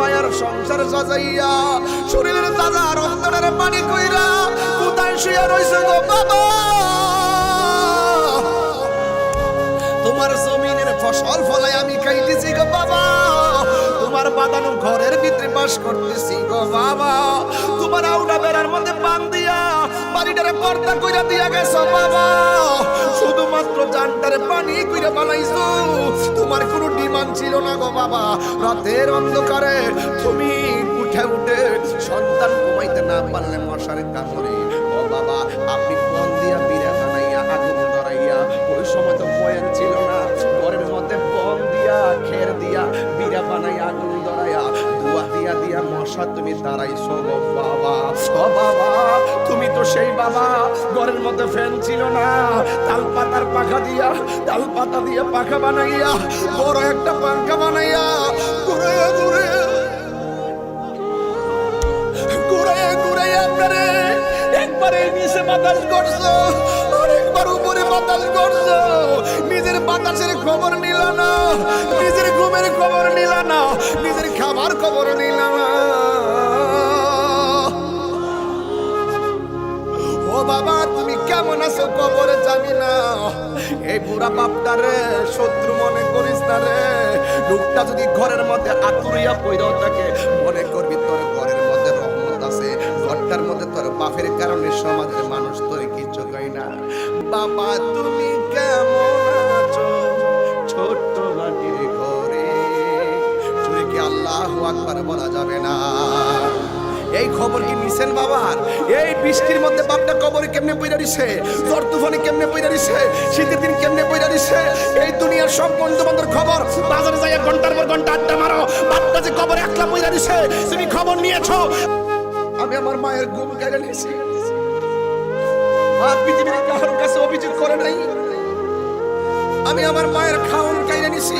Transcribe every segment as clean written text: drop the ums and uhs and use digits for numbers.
মায়ার সংসার সাজাইয়া শরীরের তাজা রক্তের পানি কইরা কোথায় শুয়ে রইছে গো বাবা? তোমার জমিনের ফসল ফলাই আমি খাইতেছি গো বাবা, তোমার বাঁধানো ঘরের ভিতরে বাস করতেছি গো বাবা, তোমার আউটা বেড়ার মধ্যে বান দিয়া বাড়িটারে পর্দা কইরা দিয়া গেছো বাবা, শুধুমাত্র জানটারে পানি কইরা বানাইছো, তোমার কোনো ডিমান্ড ছিল না গো বাবা। রাতের অন্ধকারে তুমি উঠে উঠে সন্তান ঘুমাইতে না পারলে মশারে কামড়ে ও বাবা আপনি বন দিয়া বিড়া বানাইয়া আগুন ধরাইয়া, ওই সময় তো বয়ান ছিল না, ঘরের মধ্যে বন দিয়া খের দিয়া বিড়া বানাইয়া আগুন ধরাইয়া ধোয়া দিয়া দিয়া মশা তুমি দাঁড়াইছো গো বাবা। ও বাবা তুমি তো সেই বাবা, ঘরের মধ্যে ফ্যান ছিল না, তাল পাতার পাখা দিয়া তাল পাতা দিয়া পাখা বানাইয়া বড় একটা পাখা বানাইয়া ঘুরে ঘুরে ঘুরে ঘুরে আপনারে একবারে নিচে বাতাস করছো আর একবার উপরে বাতাস করছো, নিজের বাতাসের খবর নিল না, নিজের ঘুমের খবর নিল না, নিজের খাবার খবর নিল না। ও বাবা তুমি কেমন আছো কবরে যাবি না, এই বুড়া বাপটারে শত্রু মনে করিস না রে, লোকটা যদি ঘরের মধ্যে আতুরিয়া পইরাও থাকে মনে করবি তোর ঘরের মধ্যে রহমত আছে, ঘরটার মধ্যে তোর বাপের কারণে সমাজের মানুষ তোর কিচ্ছু কই না। বাবা তুমি কেমন আছো ছোট্ট মাটির ঘরে, চুরি কি আল্লাহু আকবার বলা যাবে না? এই খবর কি নিছেন বাবার? এই বৃষ্টির মধ্যে বাপটা কবরে কেমনে পইরা দিছে, ঝড় তুফানে কেমনে পইরা দিছে, শীতের দিন কেমনে পইরা দিছে, এই দুনিয়ার সব বন্ধু বান্ধবের খবর বাজারে যাইয়া ঘন্টার পর ঘন্টা আড্ডা মারো, বাপটা যে কবরে একলা পইরা দিছে তুমি খবর নিয়েছো। আমি আমার মায়ের ঘুম কেড়ে নিয়েছি, মা পৃথিবীর কারোর কাছে অভিযোগ করে নাই, আমি আমার মায়ের খাওন কেড়ে নিয়েছি,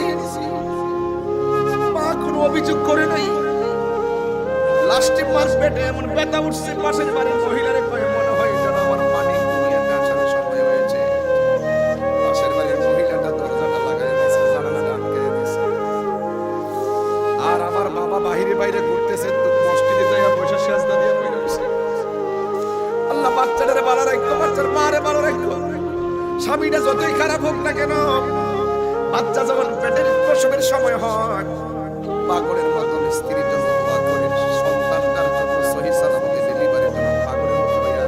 মা কোনো অভিযোগ করে নাই। লাস্টে মাস পেটে এমন ব্যথা উঠছে, পাশের বাড়ির মহিলারে কয়ে মনে হয় যেন আমার পানি দুনিয়াতে আসার সময় হয়েছে, পাশের বাড়ির মহিলাটা দরজাটা লাগাই দিয়েছে, জানালাটা আটকে দিয়েছে, আর আমার বাবা বাহিরে বাইরে ঘুরতেছে, তো মসজিদে যাইয়া পয়সা সেজদা দিয়ে কইরা বসে আল্লাহ বাচ্চাটারে ভালো রাখো, বাচ্চার মারে ভালো রাখো, স্বামীটা যতই খারাপ হোক না কেন বাচ্চা যখন পেটের প্রসবের সময় হয় পাগলের মতন স্ত্রীর জন্য দোয়া করে, সন্তানটার জন্য সহি সালামতে ডেলিভারির জন্য পাগলের মতো হইয়া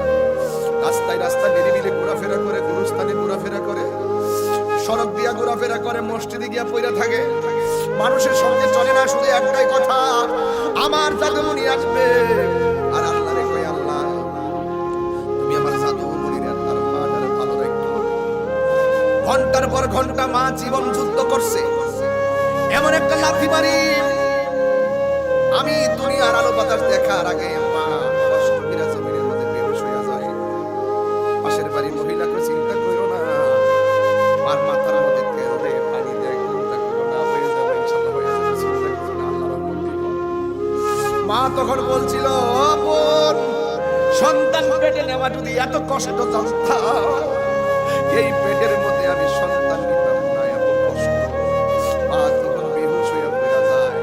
রাস্তায় রাস্তায় নিরিবিলি ঘোরাফেরা করে, গুরুস্থানে ঘোরাফেরা করে, সড়ক দিয়া ঘোরাফেরা করে, মসজিদে গিয়া পইরা থাকে, মানুষের সঙ্গে চলে না, শুধু একটাই কথা আমার জাদুমণি আসবে, আর আল্লাহরে কই আল্লাহ তুমি আমার জাদুমণির আর মাটারে ভালো রাখো। ঘন্টার পর ঘন্টা মা জীবন যুদ্ধ করছে, এমন একটা লাথি মারি আমি দুনিয়ার আলো বাতাস দেখার আগে মা কষ্ট করে জমিনের মধ্যে বেহুশ হয়ে যায়। পাশের বাড়ির মহিলাকে চিন্তা করো না, মার মাথার মধ্যে তেল দে পানি দে, চিন্তা করো না, হয়ে যাবে ইনশাআল্লাহ হয়ে যাবে, চিন্তা করো না, আল্লাহর রহমত দিব। মা তখন বলছিল বোন সন্তান পেটে নেওয়া যদি এত কষ্ট যন্ত্রণা, এই পেটের মধ্যে আমি সন্তান নিতাম না, এত কষ্ট। মা তখন বেহুশ হয়ে পড়ে যায়,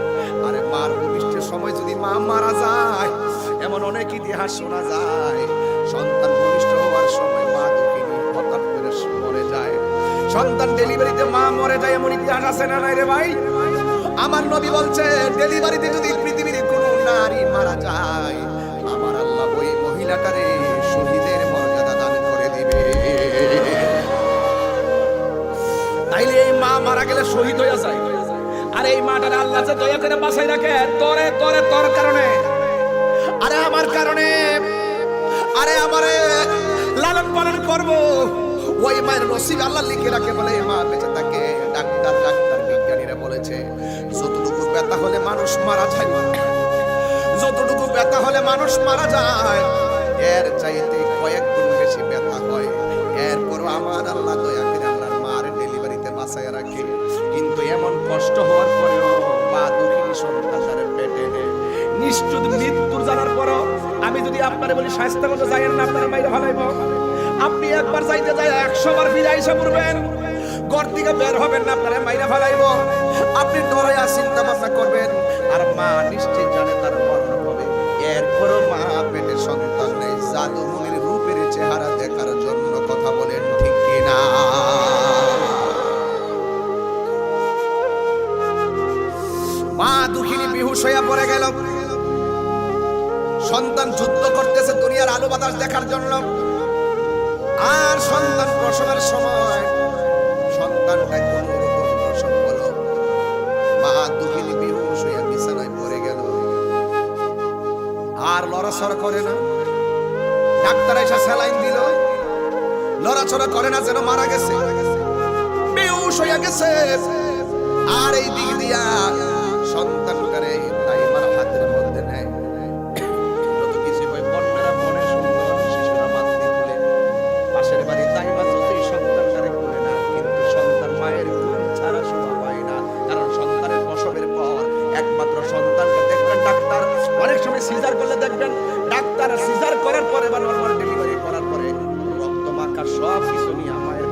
আরে মার ভূমিষ্ঠের সময় যদি মা মারা যায় এমন অনেক ইতিহাস শোনা যায়, সন্তান ভূমিষ্ঠ হওয়ার সময় মা দুঃখিনী হঠাৎ করে মরে যায়, সন্তান ডেলিভারিতে মা মরে যায় এমন ইতিহাস আছে না নাই রে ভাই? আমার নবী বলছে ডেলিভারিতে যদি পৃথিবীর কোনো নারী মারা যায় আমার আল্লাহ ওই মহিলাটারে শহীদের মর্যাদা দান করে দিবে। তাইলে এই মা মারা গেলে শহীদ হয়ে যায়, আর এই মাটারে আল্লাহ যে দয়া করে বাঁচাই রাখে তোরে তোরে তোর কারণে, আরে আমার কারণে, আরে আমারে লালন পালন করব, ওই মায়ের নসিব আল্লাহ লিখে রাখে বলে মা বেঁচে থাকে। ডাক্তার ডাক্তার বিজ্ঞানীরা বলেছে যতটুকু ব্যথা হলে মানুষ মারা যায়, যতটুকু ব্যথা হলে মানুষ মারা যায় এর চাইতে কয়েক গুণ বেশি ব্যথা হয়, এরপরও আমার আল্লাহ দয়া করে আমার মার ডেলিভারিতে বাঁচায় রাখে। কিন্তু এমন কষ্ট হওয়ার পরেও মা দুঃখিনী সন্তানের পেটে নিশ্চিত মৃত্যুর জানার পরও আমি যদি আপনারে বলি স্বাস্থ্য মতো যাইয়েন না, আপনার মাইরে ভালাইব, আপনি একবার যাইতে যাই 100 বার ফিরে আইসা পড়বেন, ঘর থেকে বের হবেন না, আপনার মাইরে ভালাইব। আপনি ডরাইয়া চিন্তা ভাবনা করবেন আর মা নিশ্চিত জানে তার মরণ হবে, এরপরও মা পেটে সন্তান নেই জাদুমণির রূপের চেহারা দেখার জন্য। কথা বলেন ঠিক কিনা? মা দুঃখিনী বেহুশ হইয়া পড়ে গেল। সন্তান যুদ্ধ করতেছে দুনিয়ার আলো বাতাস দেখার জন্য, আর সন্তান প্রসবের সময় সন্তানটা কোন রকম প্রসব হলো, মা দুঃখিনী বেহুশ হইয়া বিছানায় পড়ে গেল, আর লড়াচড়া করে না। ডাক্তার এসে স্যালাইন দিল, লড়াচড়া করে না, যেন মারা গেছে, বেহুশ হইয়া গেছে। আর এই দিক দিয়া সন্তানটারে তাইমার হাতের মধ্যে নেয়। যত কিছু হয় বন্যারা বনে সুন্দর, শিশুরা মাতৃ কোলে, পাশের বাড়ি তাইমা যতই সন্তানটারে কোলে না, কিন্তু সন্তান মায়ের কোল ছাড়া শোভা পায় না। কারণ সন্তানের প্রসবের পর একমাত্র সন্তানকে দেখবেন ডাক্তার, অনেক সময় সিজার করলে দেখবেন ডাক্তার সিজার করার পরে বা নরমাল ডেলিভারি করার পরে রক্ত মাখা সব কিছু নিয়ে মায়ের